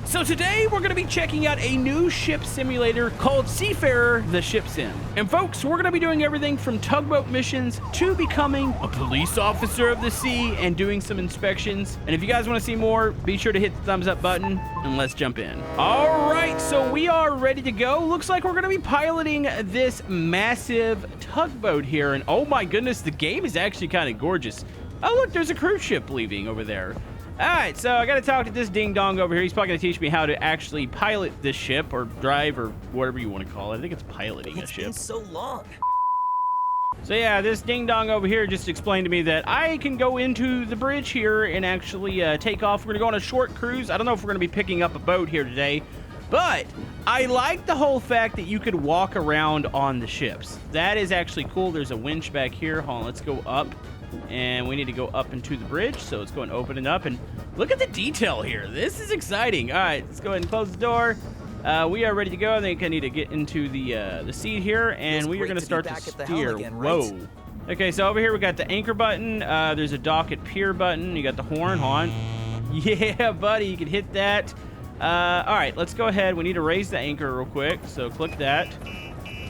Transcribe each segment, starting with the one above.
So today we're going to be checking out a new ship simulator called Seafarer, the ship sim. And folks, we're going to be doing everything from tugboat missions to becoming a police officer of the sea and doing some inspections. And if you guys want to see more, be sure to hit the thumbs up button and let's jump in. All right, so we are ready to go. Looks like we're going to be piloting this massive tugboat here. And oh my goodness, the game is actually kind of gorgeous. Oh, look, there's a cruise ship leaving over there. All right, so I got to talk to this ding-dong over here. He's probably going to teach me how to actually pilot this ship or drive or whatever you want to call it. I think it's piloting a ship. It's been so long. So yeah, this ding-dong over here just explained to me that I can go into the bridge here and actually take off. We're going to go on a short cruise. I don't know if we're going to be picking up a boat here today, but I like the whole fact that you could walk around on the ships. That is actually cool. There's a winch back here. Hold on, let's go up. And we need to go up into the bridge, so let's go and open it up. And look at the detail here. This is exciting. All right, let's go ahead and close the door. We are ready to go. I think I need to get into the seat here, and we are going to start to steer. Whoa. Okay, so over here we got the anchor button. There's a dock at pier button. You got the horn on. Yeah, buddy, you can hit that. All right, let's go ahead. We need to raise the anchor real quick, so click that.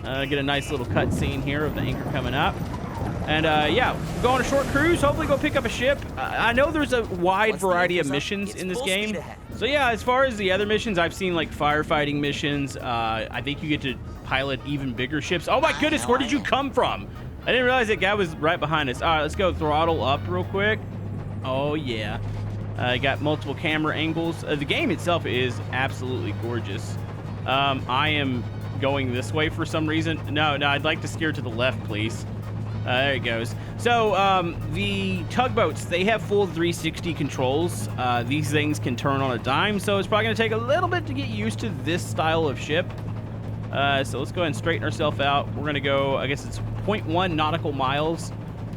Get a nice little cut scene here of the anchor coming up. And yeah, go on a short cruise, hopefully go pick up a ship. I know there's a wide variety of missions in this game. So yeah, as far as the other missions, I've seen like firefighting missions. I think you get to pilot even bigger ships. Oh my goodness, where did you come from? I didn't realize that guy was right behind us. All right, let's go throttle up real quick. Oh yeah. I got multiple camera angles. The game itself is absolutely gorgeous. I am going this way for some reason. No, I'd like to steer to the left, please. There it goes. So the tugboats, they have full 360 controls. These things can turn on a dime, so it's probably going to take a little bit to get used to this style of ship. So let's go ahead and straighten ourselves out. We're going to go, I guess it's 0.1 nautical miles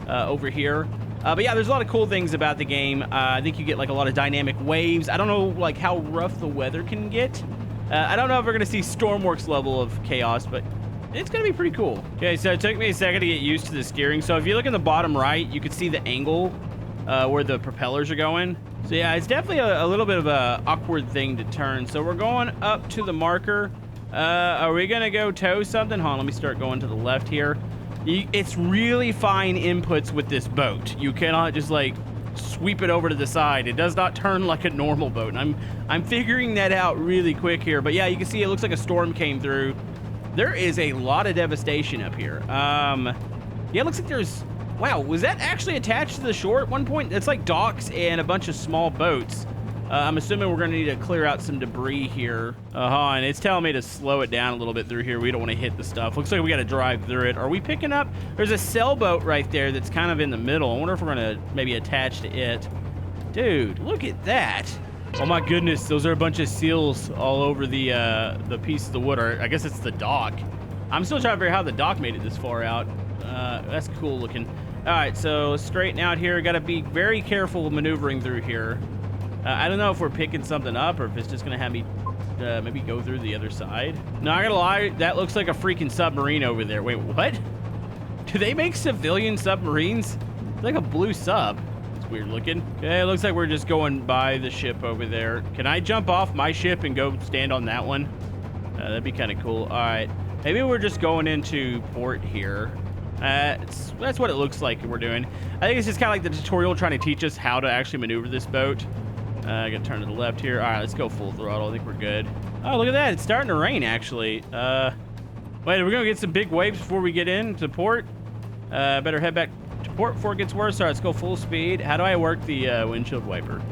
over here. But yeah, there's a lot of cool things about the game. I think you get like a lot of dynamic waves. I don't know like how rough the weather can get. I don't know if we're going to see Stormworks level of chaos, but it's going to be pretty cool. Okay, so it took me a second to get used to the steering. So if you look in the bottom right, you can see the angle where the propellers are going. So yeah, it's definitely a little bit of a awkward thing to turn. So we're going up to the marker. Are we going to go tow something? Hold on, let me start going to the left here. It's really fine inputs with this boat. You cannot just like sweep it over to the side. It does not turn like a normal boat. And I'm figuring that out really quick here. But yeah, you can see it looks like a storm came through. There is a lot of devastation up here. Yeah, it looks like there's... Wow, was that actually attached to the shore at one point? It's like docks and a bunch of small boats. I'm assuming we're going to need to clear out some debris here. And it's telling me to slow it down a little bit through here. We don't want to hit the stuff. Looks like we got to drive through it. Are we picking up... There's a sailboat right there that's kind of in the middle. I wonder if we're going to maybe attach to it. Dude, look at that. Oh my goodness, those are a bunch of seals all over the piece of the wood, or I guess it's the dock. I'm still trying to figure out how the dock made it this far out. That's cool looking. All right, so straighten out here. Got to be very careful maneuvering through here. I don't know if we're picking something up or if it's just going to have me maybe go through the other side. No, I gotta lie, that looks like a freaking submarine over there. Wait, what? Do they make civilian submarines? It's like a blue sub. Weird looking. Okay, it looks like we're just going by the ship over there. Can I jump off my ship and go stand on that one? That'd be kind of cool. All right, maybe we're just going into port here. That's what it looks like we're doing. I think it's just kind of like the tutorial trying to teach us how to actually maneuver this boat. I gotta turn to the left here. All right, let's go full throttle. I think we're good. Oh, look at that. It's starting to rain, actually. Wait, are we gonna get some big waves before we get into port? Better head back to port before it gets worse. All right, let's go full speed. How do I work the windshield wiper?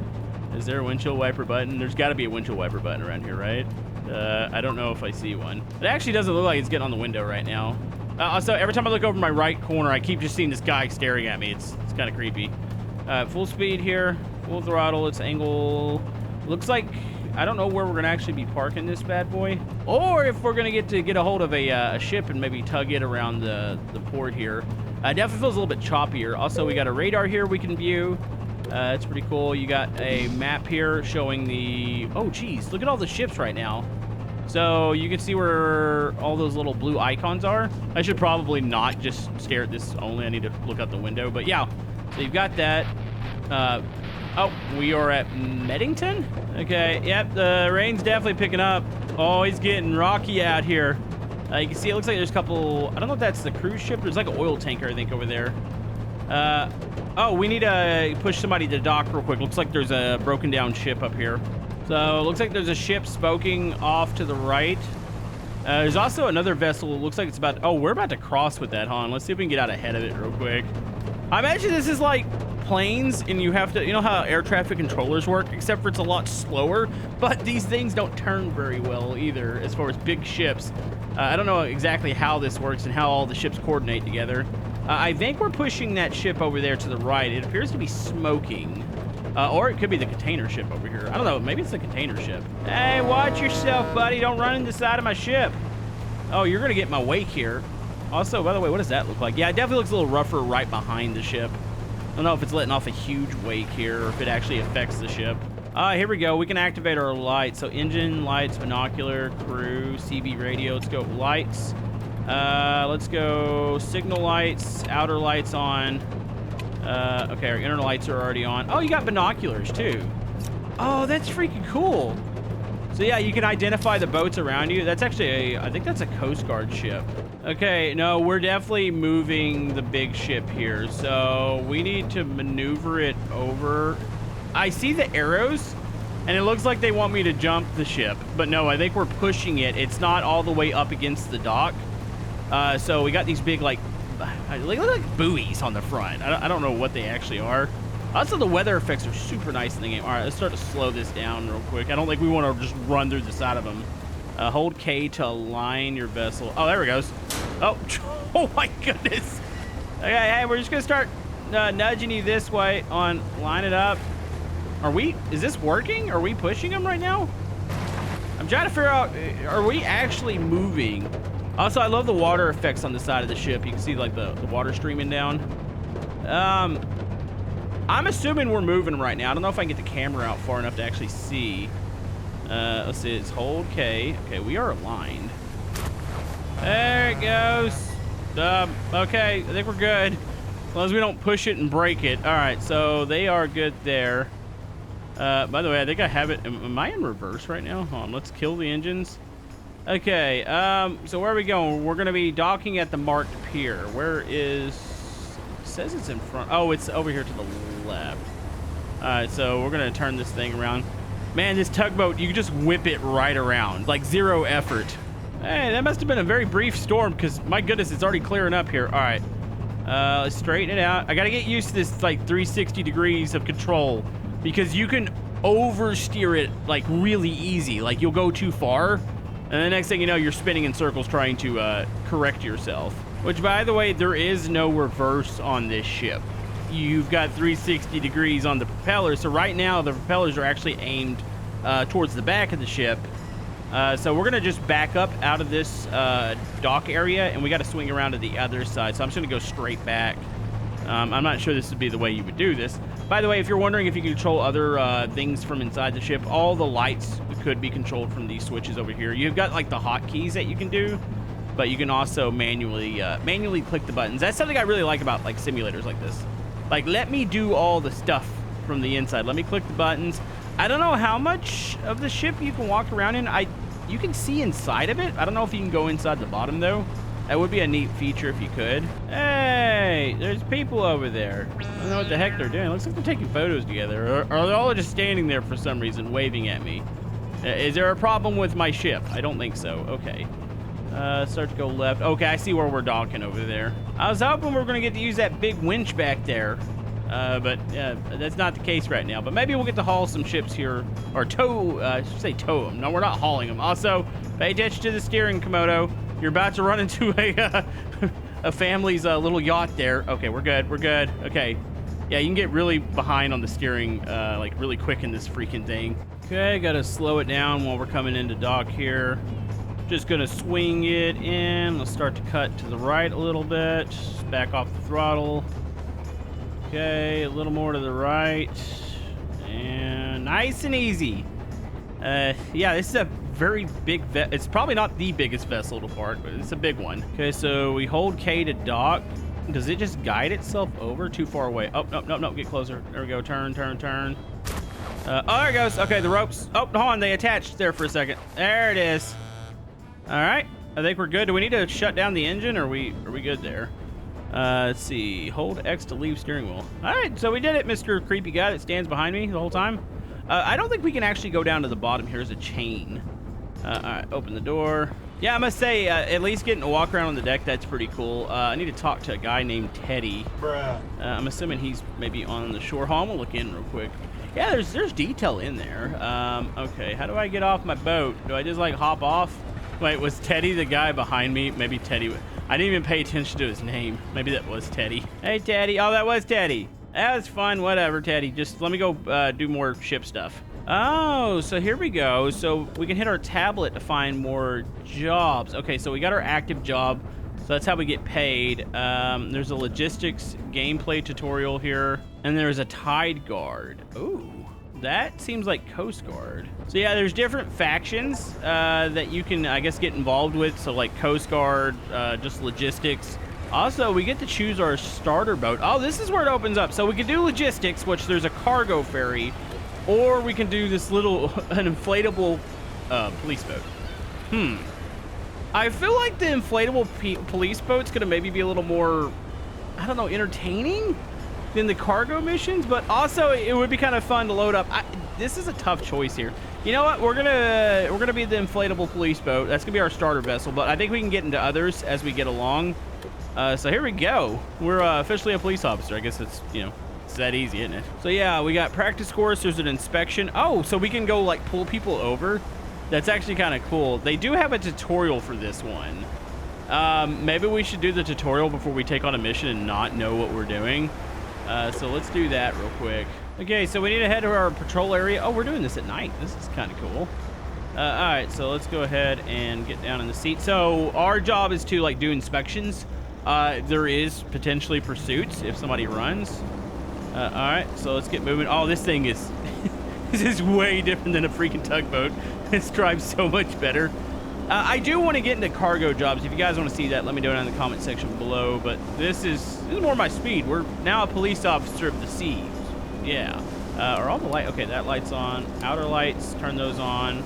Is there a windshield wiper button? There's got to be a windshield wiper button around here, right? I don't know if I see one. It actually doesn't look like it's getting on the window right now. Also, every time I look over my right corner, I keep just seeing this guy staring at me. It's kind of creepy. Full speed here, full throttle. It's angle. Looks like I don't know where we're gonna actually be parking this bad boy, or if we're gonna get a hold of a ship and maybe tug it around the port here. Definitely feels a little bit choppier. Also, we got a radar here we can view. It's pretty cool. You got a map here showing the... Oh, geez. Look at all the ships right now. So you can see where all those little blue icons are. I should probably not just stare at this only. I need to look out the window. But yeah, so you've got that. Oh, we are at Meddington? Okay, yep, the rain's definitely picking up. Oh, he's getting rocky out here. You can see it looks like there's a couple, I don't know if that's the cruise ship. There's like an oil tanker, I think, over there. Oh, we need to push somebody to dock real quick. Looks like there's a broken down ship up here. So, looks like there's a ship smoking off to the right. There's also another vessel. It looks like it's about, oh, we're about to cross with that, huh? Let's see if we can get out ahead of it real quick. I imagine this is like planes, and you have to, you know how air traffic controllers work, except for it's a lot slower, but these things don't turn very well either as far as big ships. I don't know exactly how this works and how all the ships coordinate together. I think we're pushing that ship over there to the right. It appears to be smoking. Or it could be the container ship over here. I don't know. Maybe it's the container ship. Hey, watch yourself, buddy. Don't run into the side of my ship. Oh, you're going to get my wake here. Also, by the way, what does that look like? Yeah, it definitely looks a little rougher right behind the ship. I don't know if it's letting off a huge wake here or if it actually affects the ship. Here we go. We can activate our lights. So engine, lights, binocular, crew, CB radio. Let's go lights. Let's go signal lights, outer lights on. Okay, our inner lights are already on. Oh, you got binoculars too. Oh, that's freaking cool. So yeah, you can identify the boats around you. That's actually I think that's a Coast Guard ship. Okay, no, we're definitely moving the big ship here. So we need to maneuver it over. I see the arrows, and it looks like they want me to jump the ship. But no, I think we're pushing it. It's not all the way up against the dock. So we got these big, like buoys on the front. I don't know what they actually are. Also, the weather effects are super nice in the game. All right, let's start to slow this down real quick. I don't think we want to just run through the side of them. Hold K to align your vessel. Oh, there it goes. Oh, oh my goodness. Okay, hey, we're just going to start nudging you this way on line it up. Is this working? Are we pushing them right now? I'm trying to figure out, are we actually moving? Also, I love the water effects on the side of the ship. You can see like the water streaming down. I'm assuming we're moving right now. I don't know if I can get the camera out far enough to actually see. Let's see, it's hold K. Okay, we are aligned. There it goes. Okay, I think we're good. As long as we don't push it and break it. All right, so they are good there. By the way, I think I have it. Am I in reverse right now? Hold on, let's kill the engines. Okay, so where are we going? We're going to be docking at the marked pier. Where is... It says it's in front. Oh, it's over here to the left. All right, so we're going to turn this thing around. Man, this tugboat, you can just whip it right around. Like, zero effort. Hey, that must have been a very brief storm because, my goodness, it's already clearing up here. All right, let's straighten it out. I got to get used to this, like, 360 degrees of control because you can oversteer it, like, really easy. Like, you'll go too far. And the next thing you know, you're spinning in circles trying to correct yourself. Which, by the way, there is no reverse on this ship. You've got 360 degrees on the propellers. So right now, the propellers are actually aimed towards the back of the ship. So we're going to just back up out of this dock area, and we got to swing around to the other side. So I'm just going to go straight back. I'm not sure this would be the way you would do this. By the way, if you're wondering if you can control other things from inside the ship, all the lights could be controlled from these switches over here. You've got like the hotkeys that you can do, but you can also manually click the buttons. That's something I really like about like simulators like this. Like, let me do all the stuff from the inside. Let me click the buttons. I don't know how much of the ship you can walk around in. You can see inside of it. I don't know if you can go inside the bottom though. That would be a neat feature if you could. Hey, there's people over there. I don't know what the heck they're doing. It looks like they're taking photos together. Or they're all just standing there for some reason, waving at me. Is there a problem with my ship? I don't think so. Okay. Start to go left. Okay, I see where we're docking over there. I was hoping we were going to get to use that big winch back there. But that's not the case right now. But maybe we'll get to haul some ships here. Or tow, I should say tow them. No, we're not hauling them. Also, pay attention to the steering, Camodo. You're about to run into a family's little yacht there. Okay, we're good. We're good. Okay. Yeah, you can get really behind on the steering, like really quick in this freaking thing. Okay, gotta slow it down while we're coming into dock here. Just gonna swing it in. Let's start to cut to the right a little bit. Just back off the throttle. Okay, a little more to the right. And nice and easy. Yeah, this is a very big it's probably not the biggest vessel to park, but it's a big one. Okay, so we hold K to dock. Does it just guide itself over? Too far away. Oh, no, no, no, get closer. There we go. Turn, turn, turn. Oh, there it goes. Okay, the ropes. Oh, hold on. They attached there for a second. There it is. All right. I think we're good. Do we need to shut down the engine, or are we good there? Let's see. Hold X to leave steering wheel. All right, so we did it, Mr. Creepy Guy that stands behind me the whole time. I don't think we can actually go down to the bottom. Here's a chain. All right, open the door. Yeah, I must say, at least getting to walk around on the deck, that's pretty cool. I need to talk to a guy named Teddy. Bruh. I'm assuming he's maybe on the shore. Hold on, we'll look in real quick. Yeah, there's detail in there. Okay, how do I get off my boat? Do I just, like, hop off? Wait, was Teddy the guy behind me? Maybe Teddy. I didn't even pay attention to his name. Maybe that was Teddy. Hey, Teddy. Oh, that was Teddy. That was fun. Whatever, Teddy. Just let me go do more ship stuff. Oh, so here we go. So we can hit our tablet to find more jobs. Okay, so we got our active job. So that's how we get paid. There's a logistics gameplay tutorial here. And there's a tide guard. Ooh, that seems like Coast Guard. So yeah, there's different factions that you can, I guess, get involved with. So like Coast Guard, just logistics. Also, we get to choose our starter boat. Oh, this is where it opens up. So we can do logistics, which there's a cargo ferry. Or we can do this little, an inflatable police boat. I feel like the inflatable police boat's gonna maybe be a little more, I don't know, entertaining than the cargo missions, but also it would be kind of fun to load up. This is a tough choice here. You know what? We're gonna be the inflatable police boat. That's gonna be our starter vessel, but I think we can get into others as we get along. So here we go. We're officially a police officer. I guess it's, you know, it's that easy, isn't it? So yeah, we got practice course. There's an inspection. Oh, so we can go like pull people over. That's actually kind of cool. They do have a tutorial for this one. Maybe we should do the tutorial before we take on a mission and not know what we're doing. So let's do that real quick. Okay, so we need to head to our patrol area. Oh, we're doing this at night. This is kind of cool. All right, so let's go ahead and get down in the seat. So our job is to like do inspections. There is potentially pursuits if somebody runs. All right, so let's get moving. Oh, this thing is this is way different than a freaking tugboat. This drives so much better. I do want to get into cargo jobs. If you guys want to see that, let me know down in the comment section below. But this is more my speed. We're now a police officer of the seas. Yeah. Are all the light? Okay, that light's on. Outer lights, turn those on.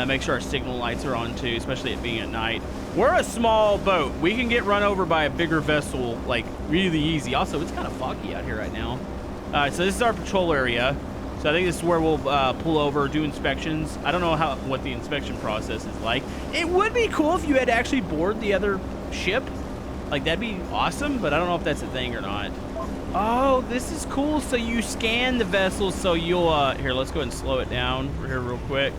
Make sure our signal lights are on too, especially it being at night. We're a small boat. We can get run over by a bigger vessel like really easy. Also, it's kind of foggy out here right now. All right, so this is our patrol area. So I think this is where we'll pull over, do inspections. I don't know what the inspection process is like. It would be cool if you had to actually board the other ship. Like, that'd be awesome, but I don't know if that's a thing or not. Oh, this is cool. So you scan the vessel, so you'll... here, let's go ahead and slow it down here real quick.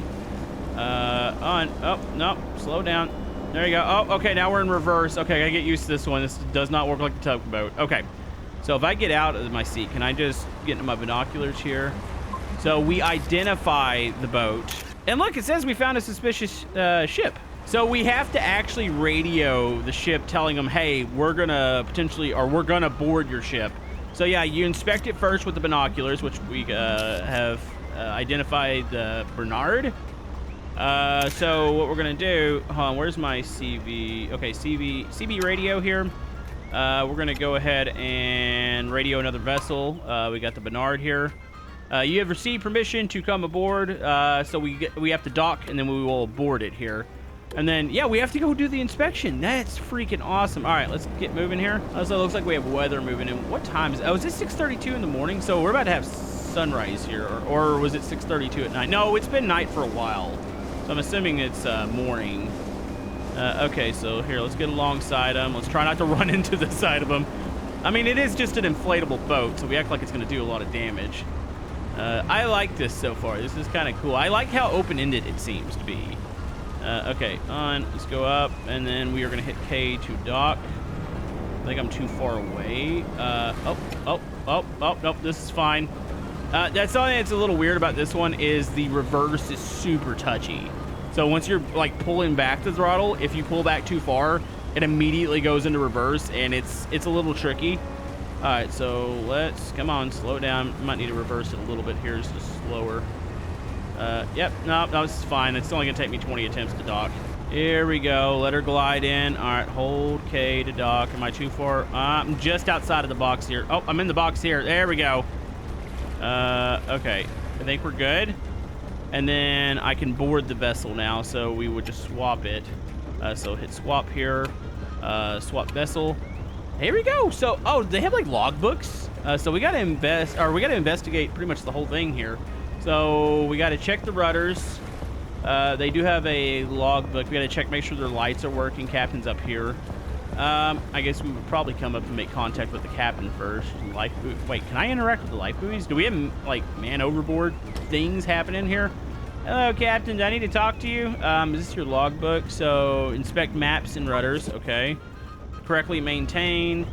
Oh, no, slow down. There you go. Oh, okay, now we're in reverse. Okay, I gotta get used to this one. This does not work like the tugboat. Okay, so if I get out of my seat, can I just get into my binoculars here? So we identify the boat. And look, it says we found a suspicious ship. So we have to actually radio the ship telling them, hey, we're gonna board your ship. So yeah, you inspect it first with the binoculars, which we have identified the Bernard. So what we're gonna do, hold on, where's my CV? Okay, CB radio here. We're gonna go ahead and radio another vessel. We got the Bernard here. You have received permission to come aboard, so we have to dock, and then we will board it here. And then, yeah, we have to go do the inspection. That's freaking awesome. All right, let's get moving here. Also, it looks like we have weather moving in. What time is it? Oh, is it 6:32 in the morning? So we're about to have sunrise here, or was it 6:32 at night? No, it's been night for a while, so I'm assuming it's morning. Okay, so here, let's get alongside them. Let's try not to run into the side of them. I mean, it is just an inflatable boat, so we act like it's going to do a lot of damage. I like this so far. This is kind of cool. I like how open-ended it seems to be. Okay, let's go up, and then we are going to hit K to dock. I think I'm too far away. Nope, this is fine. That's something that's a little weird about this one is the reverse is super touchy. So once you're like pulling back the throttle, if you pull back too far, it immediately goes into reverse, and it's a little tricky. All right, so come on, slow down. Might need to reverse it a little bit here, just slower. Yep, no, this is fine. It's only gonna take me 20 attempts to dock. Here we go. Let her glide in. All right, hold K to dock. Am I too far? I'm just outside of the box here. Oh, I'm in the box here. There we go. Okay. I think we're good. And then I can board the vessel now, so we would just swap it. So hit swap here. Swap vessel. Here we go. So, oh, they have like logbooks. So we gotta investigate pretty much the whole thing here. So we gotta check the rudders. They do have a logbook. We gotta check, make sure their lights are working. Captain's up here. I guess we would probably come up and make contact with the captain first. Wait, can I interact with the life buoys? Do we have like man overboard things happening here? Hello, Captain. Do I need to talk to you? Is this your logbook? So inspect maps and rudders. Okay. Correctly maintained.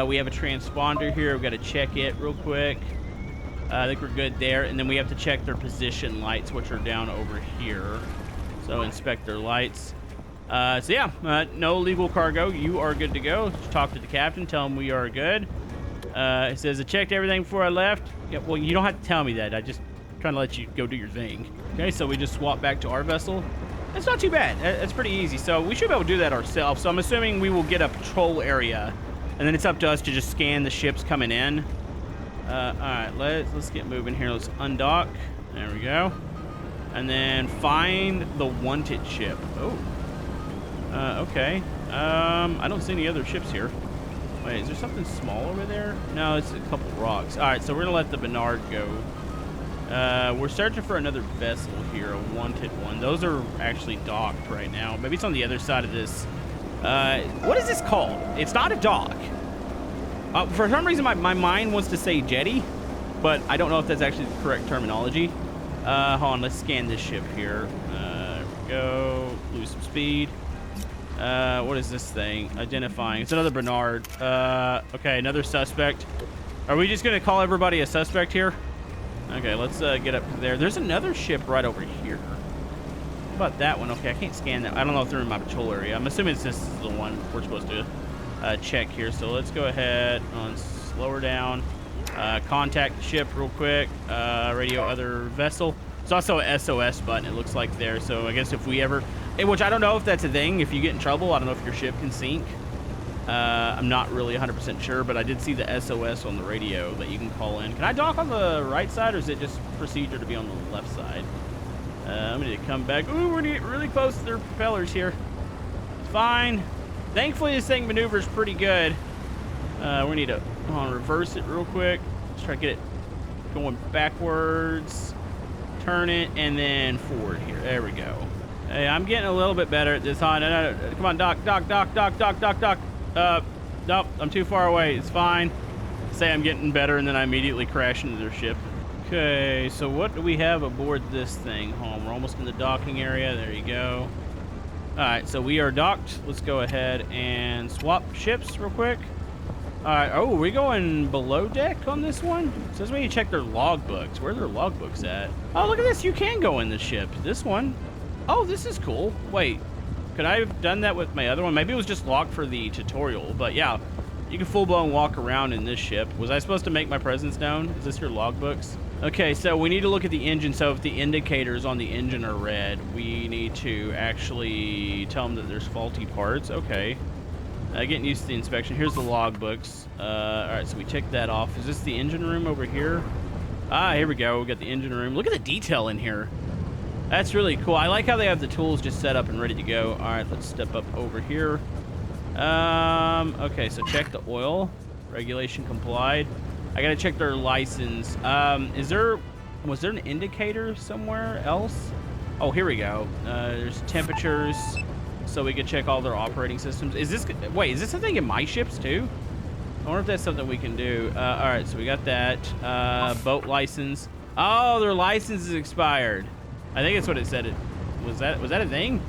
We have a transponder here. We've got to check it real quick. I think we're good there. And then we have to check their position lights, which are down over here. So inspect their lights. So yeah, no illegal cargo. You are good to go. Just talk to the captain. Tell him we are good. It says I checked everything before I left. Yeah, well, you don't have to tell me that. I just trying to let you go do your thing. Okay, so we just swap back to our vessel. It's not too bad. It's pretty easy. So we should be able to do that ourselves. So I'm assuming we will get a patrol area, and then it's up to us to just scan the ships coming in. All right, let's get moving here. Let's undock. There we go. And then find the wanted ship. Oh. Okay. I don't see any other ships here. Wait, is there something small over there? No, it's a couple rocks. All right, so we're gonna let the Bernard go. We're searching for another vessel here, a wanted one. Those are actually docked right now. Maybe it's on the other side of this. What is this called? It's not a dock. For some reason, my mind wants to say jetty, but I don't know if that's actually the correct terminology. Hold on, let's scan this ship here. There we go. Lose some speed. What is this thing? Identifying. It's another Bernard. Okay, another suspect. Are we just gonna call everybody a suspect here? Okay, let's get up to there. There's another ship right over here. How about that one? Okay, I can't scan that. I don't know if they're in my patrol area. I'm assuming this is the one we're supposed to check here. So let's go ahead and slow her down. Contact the ship real quick. Radio other vessel. There's also a SOS button, it looks like there. So I guess if we ever... Which I don't know if that's a thing. If you get in trouble, I don't know if your ship can sink. I'm not really 100% sure, but I did see the SOS on the radio that you can call in. Can I dock on the right side, or is it just procedure to be on the left side? I'm going to come back. Ooh, we're getting really close to their propellers here. It's fine. Thankfully, this thing maneuvers pretty good. We need to reverse it real quick. Let's try to get it going backwards. Turn it, and then forward here. There we go. Hey, I'm getting a little bit better at this. No, come on, dock. Nope, I'm too far away. It's fine. Say I'm getting better, and then I immediately crash into their ship. Okay, so what do we have aboard this thing? We're almost in the docking area. There you go. All right, so we are docked. Let's go ahead and swap ships real quick. All right. Oh, are we going below deck on this one? It says we need to check their logbooks. Where are their logbooks at? Oh, look at this. You can go in the ship. This one. Oh, this is cool. Wait, could I have done that with my other one? Maybe it was just locked for the tutorial, but yeah, you can full-blown walk around in this ship. Was I supposed to make my presence known? Is this your logbooks? Okay, so we need to look at the engine. So if the indicators on the engine are red, we need to actually tell them that there's faulty parts. Okay. Getting used to the inspection. Here's the logbooks. All right, so we check that off. Is this the engine room over here? Ah, here we go. We got the engine room. Look at the detail in here. That's really cool. I like how they have the tools just set up and ready to go. All right, let's step up over here. Okay, so check the oil. Regulation complied. I gotta check their license. Was there an indicator somewhere else? Oh, here we go. There's temperatures, so we can check all their operating systems. Is this a thing in my ships too? I wonder if that's something we can do. All right, so we got that. Boat license. Oh, their license is expired. I think that's what it said. Was that a thing?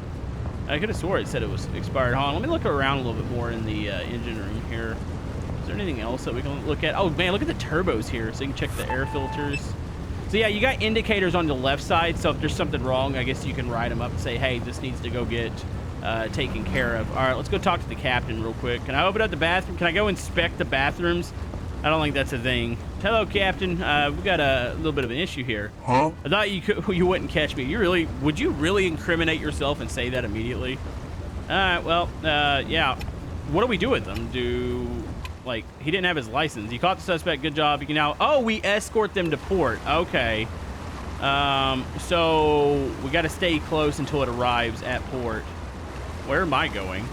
I could have swore it said it was expired. Hold on, let me look around a little bit more in the engine room here. Is there anything else that we can look at? Oh man, look at the turbos here, so you can check the air filters. So yeah, you got indicators on the left side, so if there's something wrong, I guess you can write them up and say, hey, this needs to go get taken care of. All right, let's go talk to the captain real quick. Can I open up the bathroom? Can I go inspect the bathrooms? I don't think that's a thing. Hello, Captain. We got a little bit of an issue here. Huh? I thought you wouldn't catch me. Would you really incriminate yourself and say that immediately? All right, well, yeah. What do we do with them? Like, he didn't have his license. You caught the suspect. Good job. You can now, oh, we escort them to port. Okay. So we got to stay close until it arrives at port. Where am I going?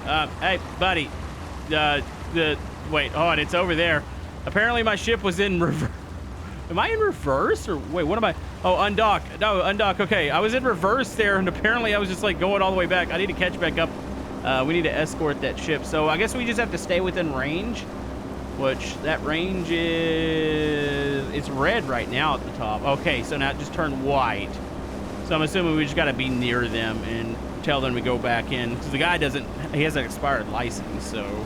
Hey, buddy. Wait, hold on, it's over there. Apparently my ship was in reverse. Am I in reverse? Or wait, what am I? Oh, undock. No, undock. Okay, I was in reverse there, and apparently I was just like going all the way back. I need to catch back up. We need to escort that ship. So I guess we just have to stay within range, which that range is, it's red right now at the top. Okay, so now it just turned white. So I'm assuming we just got to be near them and tell them to go back in, because the guy he has an expired license, so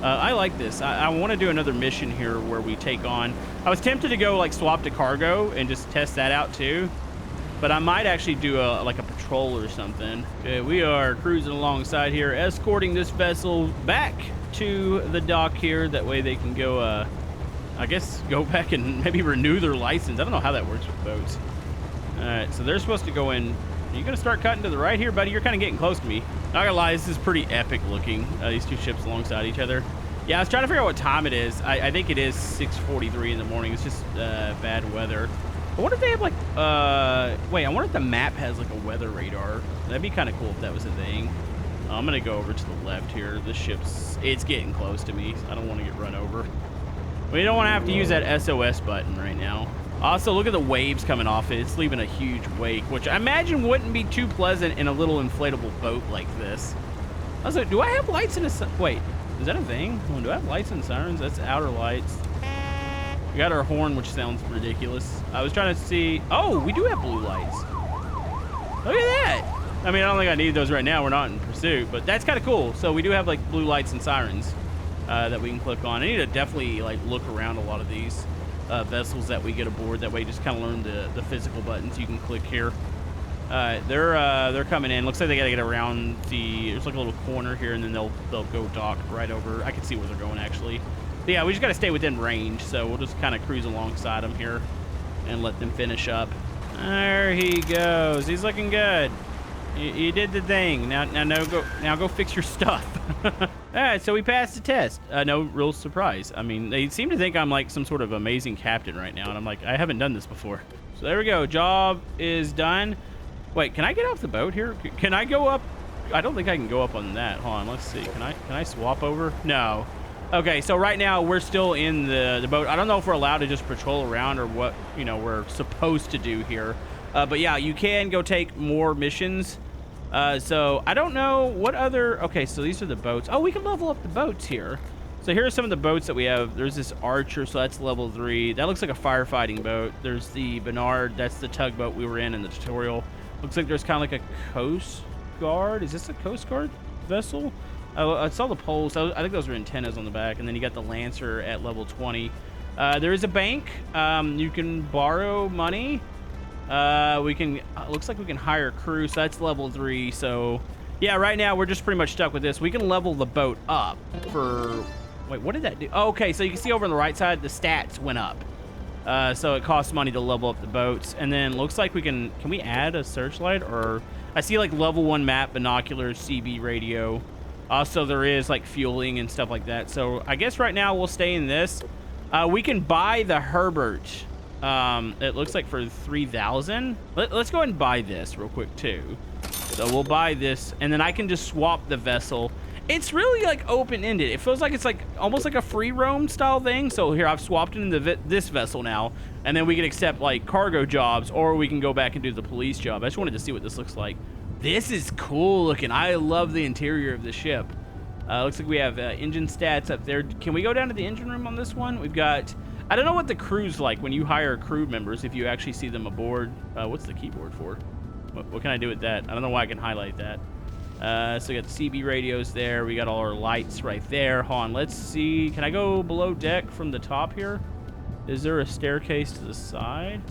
I like this. I want to do another mission here where we take on, I was tempted to go like swap to cargo and just test that out too, but I might actually do like a patrol or something. Okay, we are cruising alongside here, escorting this vessel back to the dock here. That way they can go, I guess, go back and maybe renew their license. I don't know how that works with boats. All right, so they're supposed to go in. Are you gonna start cutting to the right here, buddy? You're kind of getting close to me. Not gonna lie, this is pretty epic looking. These two ships alongside each other. Yeah, I was trying to figure out what time it is. I think it is 6:43 in the morning. It's just bad weather. I wonder if they have like, wait, I wonder if the map has like a weather radar. That'd be kind of cool if that was a thing. I'm gonna go over to the left here. This it's getting close to me. I don't want to get run over. We don't want to have to use that SOS button right now. Also, look at the waves coming off it. It's leaving a huge wake, which I imagine wouldn't be too pleasant in a little inflatable boat like this. Also, do I have lights in a... Wait, is that a thing? Oh, do I have lights and sirens? That's outer lights. We got our horn, which sounds ridiculous. I was trying to see... Oh, we do have blue lights. Look at that. I mean, I don't think I need those right now. We're not in pursuit, but that's kind of cool. So we do have, like, blue lights and sirens that we can click on. I need to definitely, like, look around a lot of these vessels that we get aboard. That way you just kind of learn the physical buttons you can click here. They're coming in. Looks like they got to get around there's like a little corner here, and then they'll go dock right over. I can see where they're going actually. But yeah, we just got to stay within range, so we'll just kind of cruise alongside them here and let them finish up. There he goes. He's looking good. You did the thing. Now go fix your stuff. All right, so we passed the test. No real surprise. I mean, they seem to think I'm like some sort of amazing captain right now, and I'm like, I haven't done this before. So there we go. Job is done. Wait, can I get off the boat here? Can I go up? I don't think I can go up on that. Hold on, let's see. Can I swap over? No. Okay, so right now we're still in the boat. I don't know if we're allowed to just patrol around or what, you know, we're supposed to do here. But yeah, you can go take more missions. So I don't know what other... Okay, so these are the boats. Oh, we can level up the boats here. So here are some of the boats that we have. There's this Archer, so that's level 3. That looks like a firefighting boat. There's the Bernard. That's the tugboat we were in the tutorial. Looks like there's kind of like a Coast Guard. Is this a Coast Guard vessel? I saw the poles. I think those are antennas on the back. And then you got the Lancer at level 20. There is a bank. You can borrow money. We can, looks like we can hire crew, so that's level 3. So yeah, right now we're just pretty much stuck with this. We can level the boat up for, wait, what did that do? Oh, okay, so you can see over on the right side, the stats went up. So it costs money to level up the boats. And then looks like can we add a searchlight? Or I see like level 1 map, binoculars, CB radio. Also there is like fueling and stuff like that. So I guess right now we'll stay in this. We can buy the Herbert. It looks like for 3,000. Let's go ahead and buy this real quick too. So we'll buy this, and then I can just swap the vessel. It's really like open-ended. It feels like it's like almost like a free roam style thing. So here I've swapped it into this vessel now, and then we can accept like cargo jobs, or we can go back and do the police job. I just wanted to see what this looks like. This is cool looking. I love the interior of the ship. Looks like we have engine stats up there. Can we go down to the engine room on this one? We've got, I don't know what the crew's like when you hire crew members, if you actually see them aboard. What's the keyboard for? What can I do with that? I don't know why I can highlight that. So we got the CB radios there. We got all our lights right there. Hold on, let's see. Can I go below deck from the top here? Is there a staircase to the side?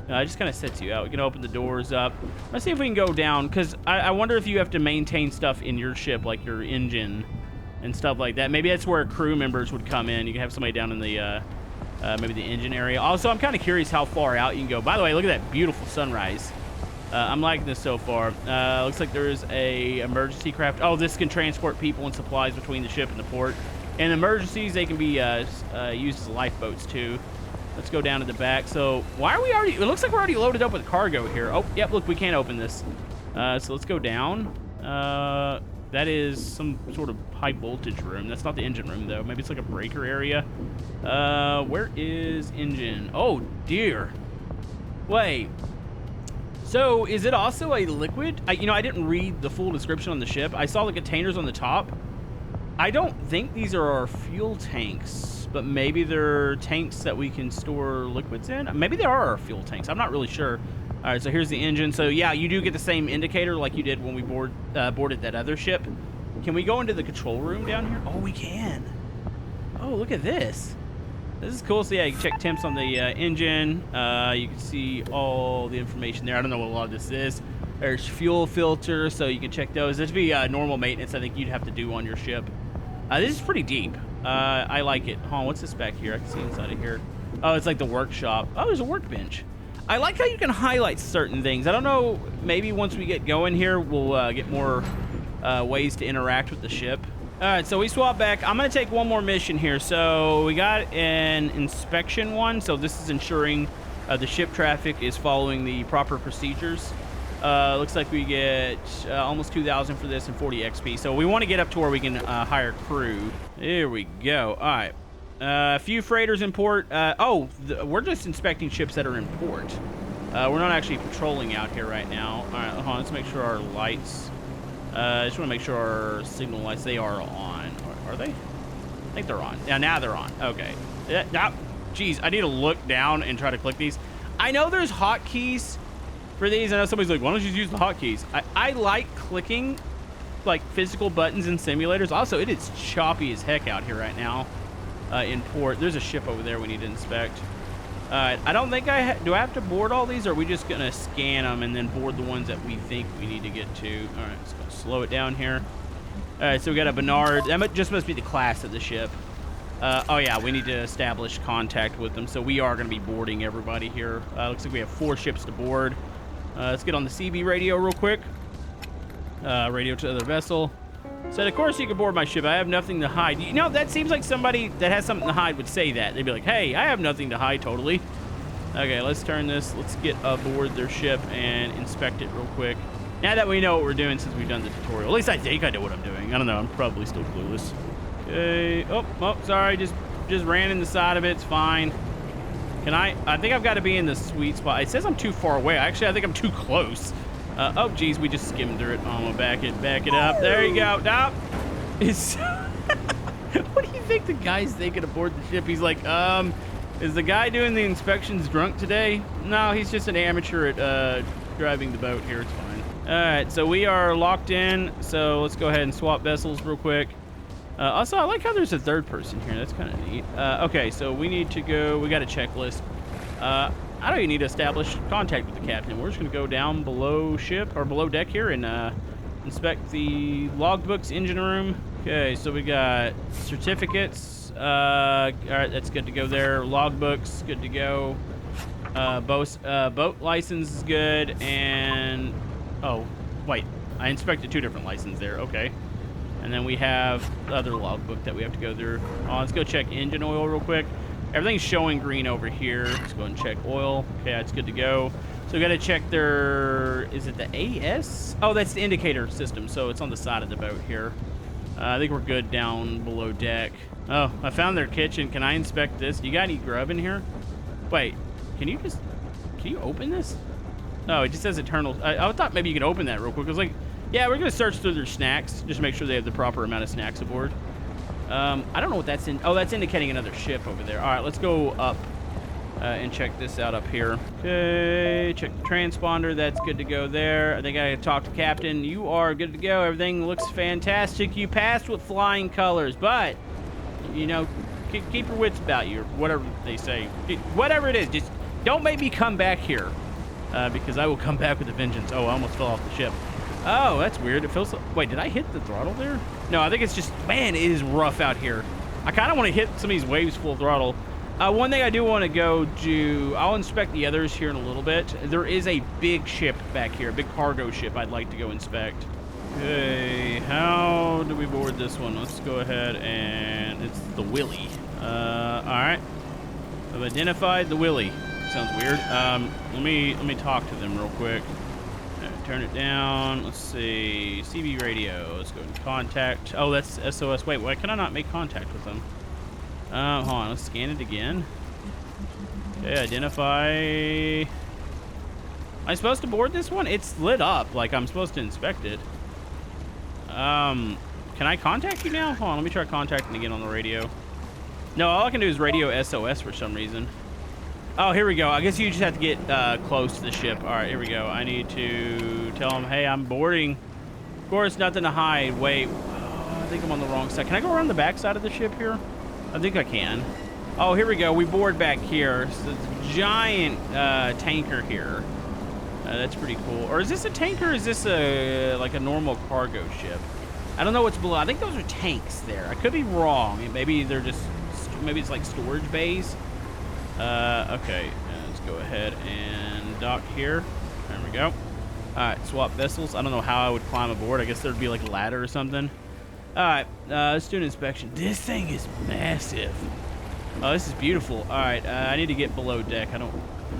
No, it just kind of sets you out. We can open the doors up. Let's see if we can go down, because I wonder if you have to maintain stuff in your ship, like your engine and stuff like that. Maybe that's where crew members would come in. You can have somebody down in the maybe the engine area. Also, I'm kind of curious how far out you can go. By the way, look at that beautiful sunrise. I'm liking this so far. Looks like there is a emergency craft. Oh, this can transport people and supplies between the ship and the port. In emergencies, they can be used as lifeboats too. Let's go down to the back. So why are we already? It looks like we're already loaded up with cargo here. Oh, yep. Look, we can't open this. So let's go down. That is some sort of high voltage room. That's not the engine room though. Maybe it's like a breaker area. Where is engine? Oh dear. Wait. So is it also a liquid? I didn't read the full description on the ship. I saw the containers on the top. I don't think these are our fuel tanks, but maybe they're tanks that we can store liquids in. Maybe they are our fuel tanks. I'm not really sure. All right, so here's the engine. So yeah, you do get the same indicator like you did when we boarded that other ship. Can we go into the control room down here? Oh, we can. Oh, look at this. This is cool. So yeah, you can check temps on the engine. You can see all the information there. I don't know what a lot of this is. There's fuel filter, so you can check those. This would be normal maintenance I think you'd have to do on your ship. This is pretty deep. I like it. Hold on, what's this back here? I can see inside of here. Oh, it's like the workshop. Oh, there's a workbench. I like how you can highlight certain things. I don't know, maybe once we get going here, we'll get more ways to interact with the ship. All right, so we swap back. I'm going to take one more mission here. So we got an inspection one. So this is ensuring the ship traffic is following the proper procedures. Looks like we get almost 2,000 for this and 40 XP. So we want to get up to where we can hire crew. There we go. All right. A few freighters in port. We're just inspecting ships that are in port. We're not actually patrolling out here right now. All right, hold on, let's make sure our lights. I just want to make sure our signal lights, they are on. Are they? I think they're on. Yeah, now they're on. Okay. Geez, I need to look down and try to click these. I know there's hotkeys for these. I know somebody's like, why don't you use the hotkeys? I like clicking like physical buttons in simulators. Also, it is choppy as heck out here right now. In port. There's a ship over there we need to inspect. I don't think do I have to board all these, or are we just gonna scan them and then board the ones that we think we need to get to? All right, let's go slow it down here. All right, so we got a Bernard. That just must be the class of the ship. Oh yeah, we need to establish contact with them, so we are gonna be boarding everybody here. Looks like we have 4 ships to board. Let's get on the CB radio real quick. Radio to the other vessel. Said, of course you can board my ship. I have nothing to hide. You know, that seems like somebody that has something to hide would say that. They'd be like, hey, I have nothing to hide, totally. Okay, let's turn this. Let's get aboard their ship and inspect it real quick. Now that we know what we're doing since we've done the tutorial. At least I think I know what I'm doing. I don't know. I'm probably still clueless. Okay. Oh, sorry. Just ran in the side of it. It's fine. Can I think I've got to be in the sweet spot. It says I'm too far away. Actually, I think I'm too close. Oh, geez, we just skimmed through it. Oh, I'm gonna back it up. There you go. Nope. It's what do you think the guy's thinking aboard the ship? He's like, is the guy doing the inspections drunk today? No, he's just an amateur at driving the boat here. It's fine. All right, so we are locked in. So let's go ahead and swap vessels real quick. Also, I like how there's a third person here. That's kind of neat. Okay, so we need to go. We got a checklist. I don't even need to establish contact with the captain. We're just going to go down below ship or below deck here and inspect the logbooks, engine room. Okay, so we got certificates. All right, that's good to go there. Logbooks, good to go. Boat license is good. And oh, wait, I inspected 2 different licenses there. Okay. And then we have the other logbook that we have to go through. Let's go check engine oil real quick. Everything's showing green over here. Let's go and check oil. Okay, that's good to go. So we got to check their, is it the AS? Oh, that's the indicator system. So it's on the side of the boat here. I think we're good down below deck. Oh, I found their kitchen. Can I inspect this? You got any grub in here? Wait, can you open this? No, it just says internal. I thought maybe you could open that real quick. It was like, yeah, we're going to search through their snacks. Just make sure they have the proper amount of snacks aboard. I don't know what that's in. Oh, that's indicating another ship over there. All right, let's go up and check this out up here. Okay, check the transponder. That's good to go there. I think I gotta talk to Captain. You are good to go. Everything looks fantastic. You passed with flying colors, but, you know, keep your wits about you, or whatever they say. Whatever it is, just don't make me come back here, because I will come back with a vengeance. Oh, I almost fell off the ship. Oh, that's weird. It feels like... Wait, did I hit the throttle there? No, I think it's just... Man, it is rough out here. I kind of want to hit some of these waves full throttle. One thing I do want to go do... I'll inspect the others here in a little bit. There is a big ship back here. A big cargo ship I'd like to go inspect. Okay, how do we board this one? Let's go ahead and... It's the Willie. Alright. I've identified the Willie. Sounds weird. Let me talk to them real quick. Turn it down. Let's see. CB radio. Let's go and contact. Oh, that's SOS. Wait, why can I not make contact with them? Hold on. Let's scan it again. Okay, identify. Am I supposed to board this one? It's lit up. Like I'm supposed to inspect it. Can I contact you now? Hold on. Let me try contacting again on the radio. No, all I can do is radio SOS for some reason. Oh, here we go. I guess you just have to get close to the ship. All right, here we go. I need to tell them, hey, I'm boarding. Of course, nothing to hide. Wait, I think I'm on the wrong side. Can I go around the back side of the ship here? I think I can. Oh, here we go. We board back here. So it's a giant tanker here. That's pretty cool. Or is this a tanker? Or is this like a normal cargo ship? I don't know what's below. I think those are tanks there. I could be wrong. Maybe they're just, maybe it's like storage bays. Okay, let's go ahead and dock here. There we go. Alright, swap vessels. I don't know how I would climb aboard. I guess there'd be like a ladder or something. Alright, let's do an inspection. This thing is massive. Oh, this is beautiful. Alright, I need to get below deck. I don't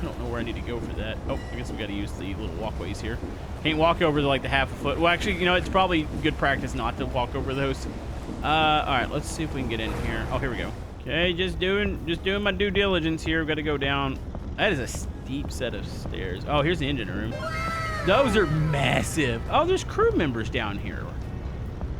know where I need to go for that. Oh, I guess we gotta use the little walkways here. Can't walk over like the half a foot. Well, actually, you know, it's probably good practice not to walk over those. Alright, let's see if we can get in here. Oh, here we go. Okay, just doing my due diligence here. We've got to go down. That is a steep set of stairs. Oh, here's the engine room. Those are massive. Oh, there's crew members down here.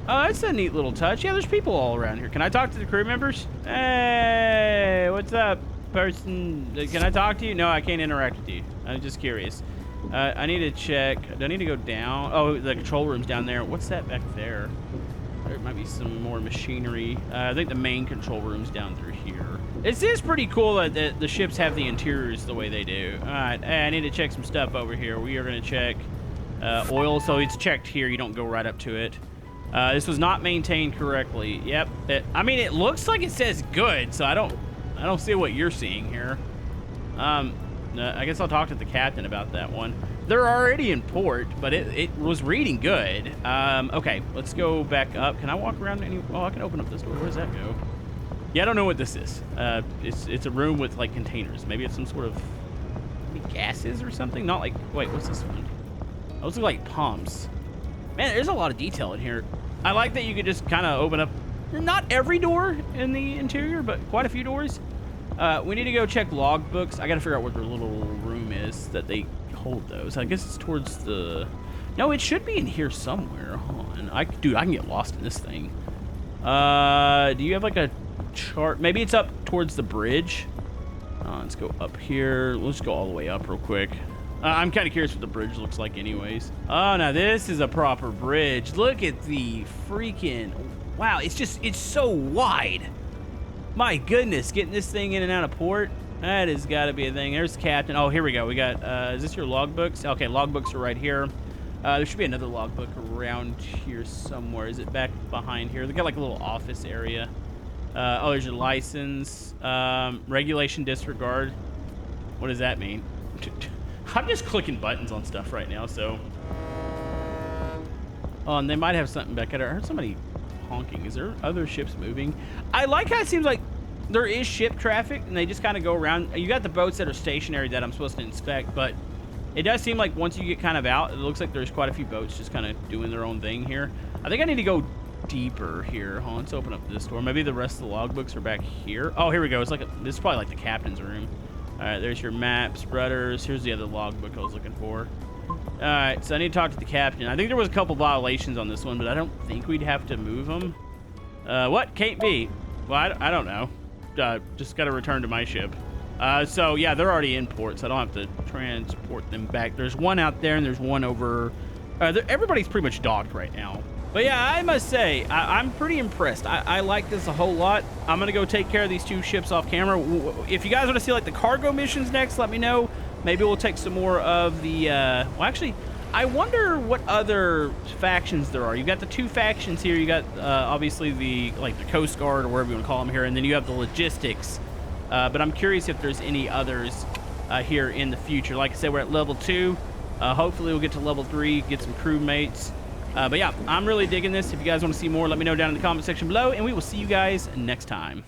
Oh, that's a neat little touch. Yeah, there's people all around here. Can I talk to the crew members? Hey, what's up, person? Can I talk to you? No, I can't interact with you. I'm just curious. I need to check. Do I need to go down? Oh, the control room's down there. What's that back there? There might be some more machinery. I think the main control room's down through here. It is pretty cool that the ships have the interiors the way they do. All right, I need to check some stuff over here. We are going to check oil, so it's checked here. You don't go right up to it. This was not maintained correctly. Yep. I mean, it looks like it says good, so I don't see what you're seeing here. I guess I'll talk to the captain about that one. They're already in port, but it was reading good. Okay, let's go back up. Can I walk around any... Oh, I can open up this door. Where does that go? Yeah, I don't know what this is. It's a room with, like, containers. Maybe it's some sort of... maybe gases or something? Not like... Wait, what's this one? Those look like pumps. Man, there's a lot of detail in here. I like that you could just kind of open up... Not every door in the interior, but quite a few doors. We need to go check logbooks. I got to figure out what their little room is that they... hold those. I guess it's towards the... No, it should be in here somewhere. Hold on. Dude, I can get lost in this thing. Do you have like a chart? Maybe it's up towards the bridge. Let's go up here. Let's go all the way up real quick. I'm kind of curious what the bridge looks like anyways. Oh, now this is a proper bridge. Look at the freaking... Wow, it's so wide. My goodness, getting this thing in and out of port. That has got to be a thing. There's the captain. Oh, here we go. We got, is this your logbooks? Okay, logbooks are right here. There should be another logbook around here somewhere. Is it back behind here? They got like a little office area. Oh, there's your license. Regulation disregard. What does that mean? I'm just clicking buttons on stuff right now, so. Oh, and they might have something back there. I heard somebody honking. Is there other ships moving? I like how it seems like there is ship traffic, and they just kind of go around. You got the boats that are stationary that I'm supposed to inspect, but it does seem like once you get kind of out, it looks like there's quite a few boats just kind of doing their own thing here. I think I need to go deeper here. Hold on, let's open up this door. Maybe the rest of the logbooks are back here. Oh, here we go. It's like this is probably like the captain's room. All right, there's your maps, rudders. Here's the other logbook I was looking for. All right, so I need to talk to the captain. I think there was a couple violations on this one, but I don't think we'd have to move them. What? Can't be. Well, I don't know. Just got to return to my ship. So yeah, they're already in port, so I don't have to transport them back. There's one out there, and there's one over. Everybody's pretty much docked right now. But yeah, I must say, I'm pretty impressed. I like this a whole lot. I'm gonna go take care of these two ships off camera. If you guys want to see like the cargo missions next, let me know. Maybe we'll take some more of the. Well, actually, I wonder what other factions there are. You got the two factions here. You got obviously the Coast Guard or whatever you want to call them here, and then you have the logistics. But I'm curious if there's any others here in the future. Like I said, we're at level 2. Hopefully we'll get to level 3, get some crewmates. But yeah, I'm really digging this. If you guys want to see more, let me know down in the comment section below, and we will see you guys next time.